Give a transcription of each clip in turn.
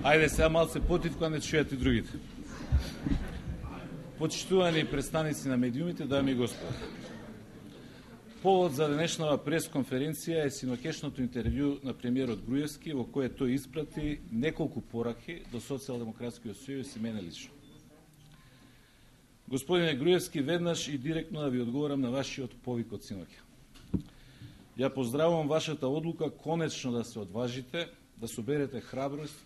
Ајде сега малце потив, кога не чујате другите. Почитувани представници на медиумите, дами и господа. Повод за денешнава пресконференција е синокешното интервју на премиерот Груевски, во кое тој испрати неколку пораки до Социјалдемократскиот сојуз и мене лично. Господине Груевски, веднаш и директно да ви одговорам на вашиот повик од синоќа. Ја поздравувам вашата одлука конечно да се одважите, да соберете храброст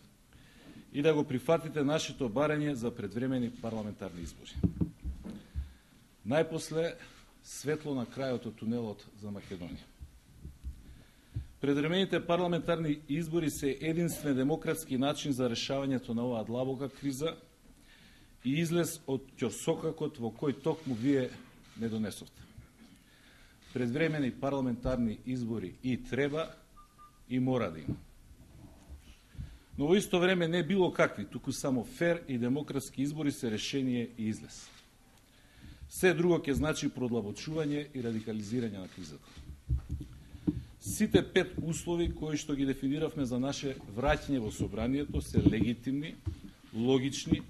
и да го прифатите нашето барање за предвремени парламентарни избори. Најпосле, светло на крајот од тунелот за Македонија. Предвремените парламентарни избори се единствен демократски начин за решавањето на оваа длабока криза и излез од ќорсокакот во кој токму вие не донесовте. Предвремени парламентарни избори и треба и мора да има. Но во исто време не било какви, туку само фер и демократски избори се решение и излез. Се друго ќе значи продлабочување и радикализирање на кризата. Сите 5 услови кои што ги дефиниравме за наше враќање во собранието се легитимни, логични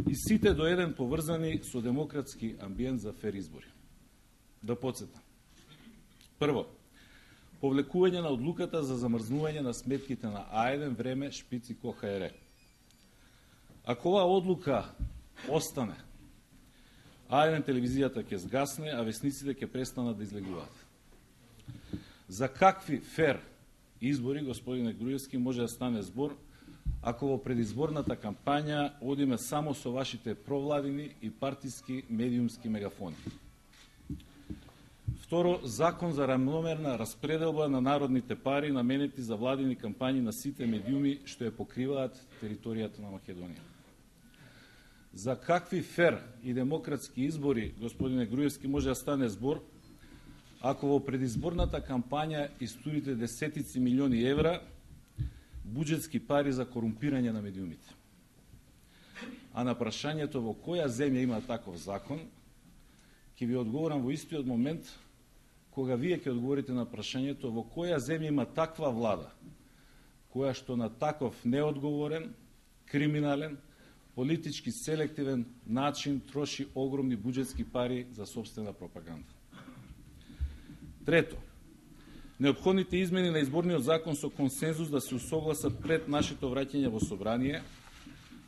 и сите до еден поврзани со демократски амбиент за фер избори. Да подсетам. Прво, повлекување на одлуката за замрзнување на сметките на А1, Време, Шпиц и КОХР. Ако оваа одлука остане, А1 телевизијата ќе згасне, а весниците ќе престанат да излегуваат. За какви фер избори, господине Груевски, може да стане збор, ако во предизборната кампања одиме само со вашите провладини и партиски медиумски мегафони? Второ, закон за рамномерна распределба на народните пари наменети за владини кампањи на сите медиуми што ја покриваат територијата на Македонија. За какви фер и демократски избори, господине Груевски, може да стане збор, ако во предизборната кампања истурите десетици милиони евра буџетски пари за корумпирање на медиумите? А на прашањето во која земја има таков закон, ќе ви одговорам во истиот момент кога вие ќе одговорите на прашањето во која земја има таква влада, која што на таков неодговорен, криминален, политички селективен начин троши огромни буџетски пари за сопствена пропаганда. Трето, неопходните измени на изборниот закон со консензус да се усогласат пред нашето враќање во собрание,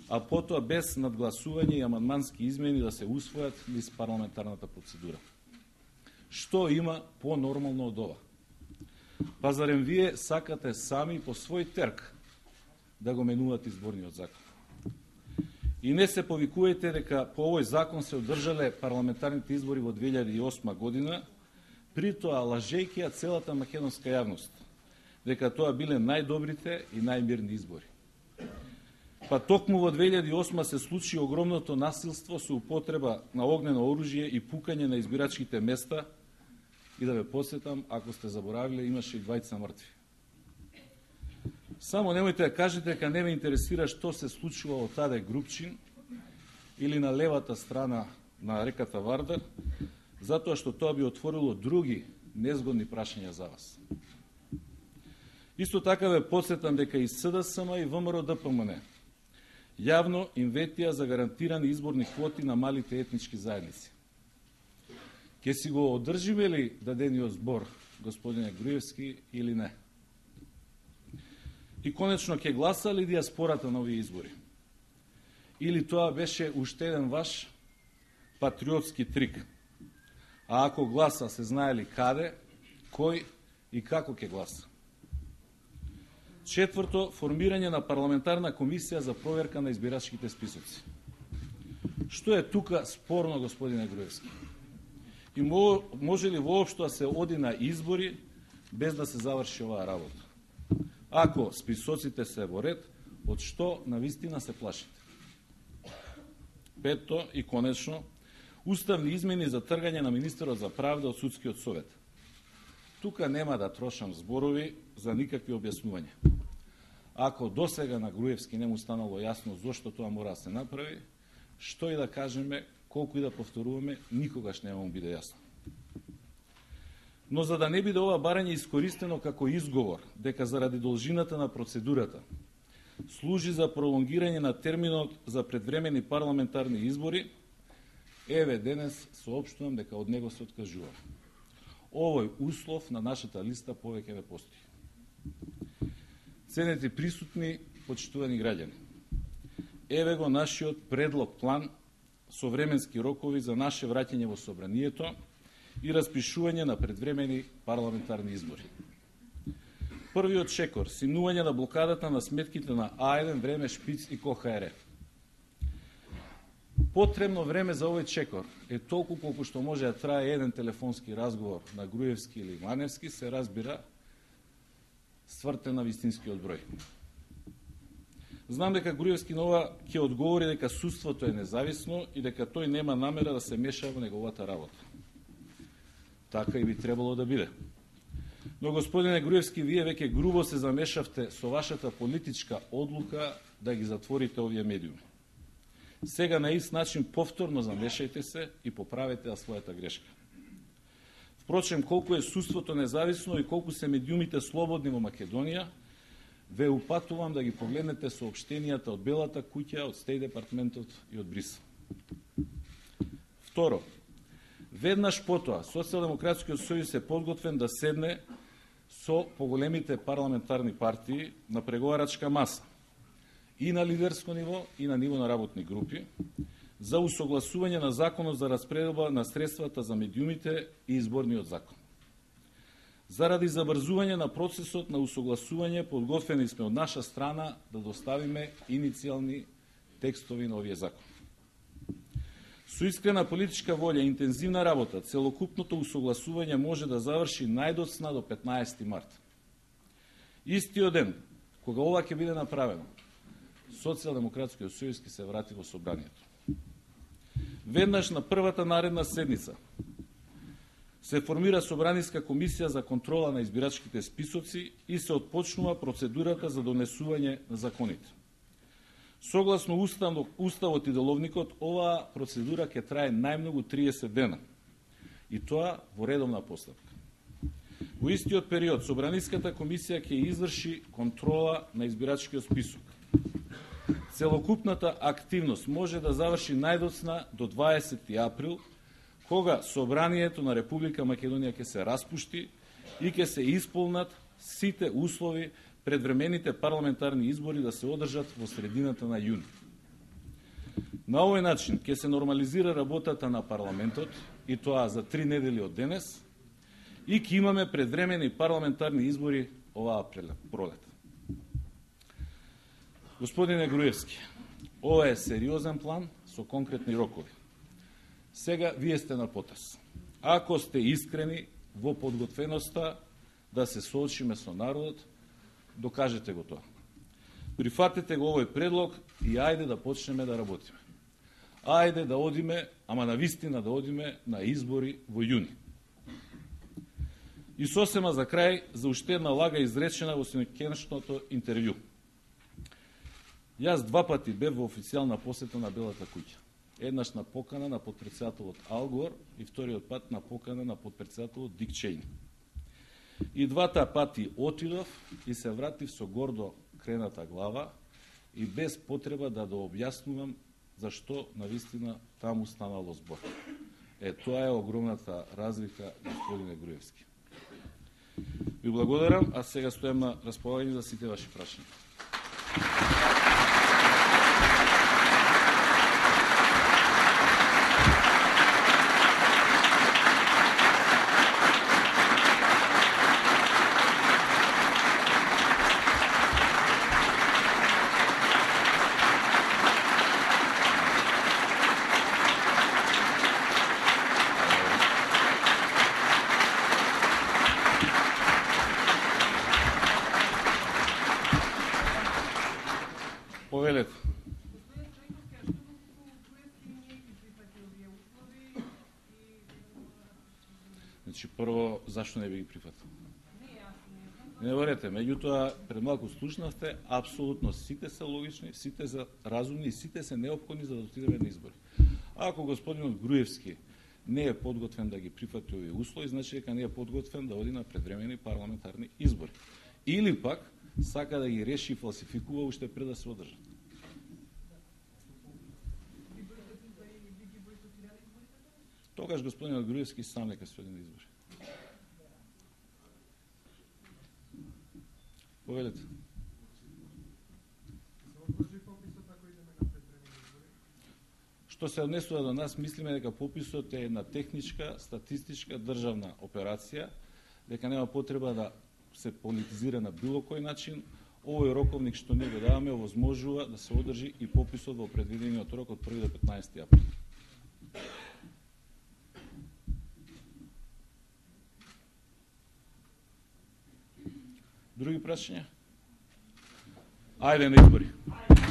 а потоа без надгласување и амандмански измени да се усвојат низ парламентарната процедура. Што има по-нормално од ова? Па зарем вие сакате сами по свој терк да го менувате изборниот закон? И не се повикувајте дека по овој закон се одржале парламентарните избори во 2008 година, при тоа лажејќи целата македонска јавност, дека тоа биле најдобрите и најмирни избори. Па токму во 2008 се случи огромното насилство со употреба на огнено оружје и пукање на избирачките места, и да ве посетам, ако сте заборавиле, имаше и 2 мртви. Само немојте да кажете дека не ме интересира што се случува во таде Групчин или на левата страна на реката Вардар, затоа што тоа би отворило други незгодни прашања за вас. Исто така ве подсетам дека и СДСМ и ВМРО-ДПМН јавно им ветија за гарантирани изборни квоти на малите етнички заедници. Ке си го одржиме ли дадениот збор, господине Груевски, или не? И конечно, ке гласа ли диаспората на овие избори? Или тоа беше уште еден ваш патриотски трик? А ако гласа, се знае ли каде, кој и како ке гласа? Четврто, формирање на парламентарна комисија за проверка на избирачките списоци. Што е тука спорно, господине Груевски? И може ли воопшто да се оди на избори без да се заврши оваа работа? Ако списоците се во ред, од што навистина се плашите? Пето и конечно, уставни измени за тргање на министерот за правда од судскиот совет. Тука нема да трошам зборови за никакви објаснувања. Ако досега на Груевски не му станало јасно зошто тоа мора да се направи, што и да кажеме, колку и да повторуваме, никогаш нема му биде јасно. Но за да не биде ова барање искористено како изговор дека заради должината на процедурата служи за пролонгирање на терминот за предвремени парламентарни избори, еве денес соопштувам дека од него се откажува. Овој услов на нашата листа повеќе не постои. Ценети присутни, почитувани граѓани, еве го нашиот предлог план со временски рокови за наше враќање во собранието и распишување на предвремени парламентарни избори. Првиот чекор, симнување на блокадата на сметките на А1, Време, Шпиц и КОХР. Потребно време за овој чекор е толку колку што може да трае еден телефонски разговор на Груевски или Маневски, се разбира свртен на вистинскиот број. Знам дека Груевски нова ќе одговори дека судството е независно и дека тој нема намера да се меша во неговата работа. Така и би требало да биде. Но, господине Груевски, вие веќе грубо се замешавте со вашата политичка одлука да ги затворите овие медиуми. Сега на ист начин повторно замешајте се и поправете својата грешка. Впрочем, колку е судството независно и колку се медиумите слободни во Македонија, ве упатувам да ги погледнете соопштенијата од Белата куќа, од Стеј департментот и од Брисел. Второ, веднаш потоа Социјалдемократскиот сојуз е подготвен да седне со поголемите парламентарни партии на преговарачка маса и на лидерско ниво и на ниво на работни групи за усогласување на законот за распределба на средствата за медиумите и изборниот закон. Заради забрзување на процесот на усогласување, подготвени сме од наша страна да доставиме иницијални текстови на овие закон. Со искрена политичка волја и интензивна работа, целокупното усогласување може да заврши најдоцна до 15 март. Истиот ден, кога ова ќе биде направено, Социјалдемократскиот сојуз ќе се врати во собранието. Веднаш на првата наредна седница се формира собраниска комисија за контрола на избирачките списоци и се отпочнува процедурата за донесување на законите. Согласно Уставот и Деловникот, оваа процедура ќе трае најмногу 30 дена, и тоа во редовна постапка. Во истиот период, собраниската комисија ќе изврши контрола на избирачкиот список. Целокупната активност може да заврши најдоцна до 20 април, кога Собранието на Република Македонија ќе се распушти и ќе се исполнат сите услови предвремените парламентарни избори да се одржат во средината на јуни. На овој начин ќе се нормализира работата на парламентот, и тоа за 3 недели од денес, и ќе имаме предвремени парламентарни избори оваа пролет. Господине Груевски, ова е сериозен план со конкретни рокови. Сега вие сте на потез. Ако сте искрени во подготвеноста да се соочиме со народот, докажете го тоа. Прифатете го овој предлог и ајде да почнеме да работиме. Ајде да одиме, ама на вистина да одиме на избори во јуни. И сосема за крај, за уште една лага изречена во синоќеношното интервју. Јас 2 пати бев во официјална посета на Белата куќа. Еднаш на покана на потпредседателот Ал Гор и вториот пат на покана на потпредседателот Дик Чејни. И 2 пати отидов и се вратив со гордо крената глава и без потреба да објаснувам зашто навистина таму станало збор. Тоа е огромната разлика, господине Груевски. Ви благодарам, а сега стојам на располагање за сите ваши прашања. Повелете. Значи, прво, зашто не би ги прифатил? Не верете, меѓутоа, пред малку слушнавте, апсолутно сите се логични, сите се разумни и сите се неопходни за да отидеме на избори. Ако господинот Груевски не е подготвен да ги прифати овие услови, значи дека не е подготвен да оди на предвремени парламентарни избори. Или пак, сака да ги реши и фалсификува уште пред да се одржат. Тогаш господинот Груевски сам нека се оди на избори. Повелете. Што се однесува до нас, мислиме дека пописот е една техничка, статистичка, државна операција, дека нема потреба да се политизира на било кој начин. Овој роковник што ние го даваме овозможува да се одржи и пописот во предвидениот рок од 1 до 15 април. Други прашања? Ајде на избори.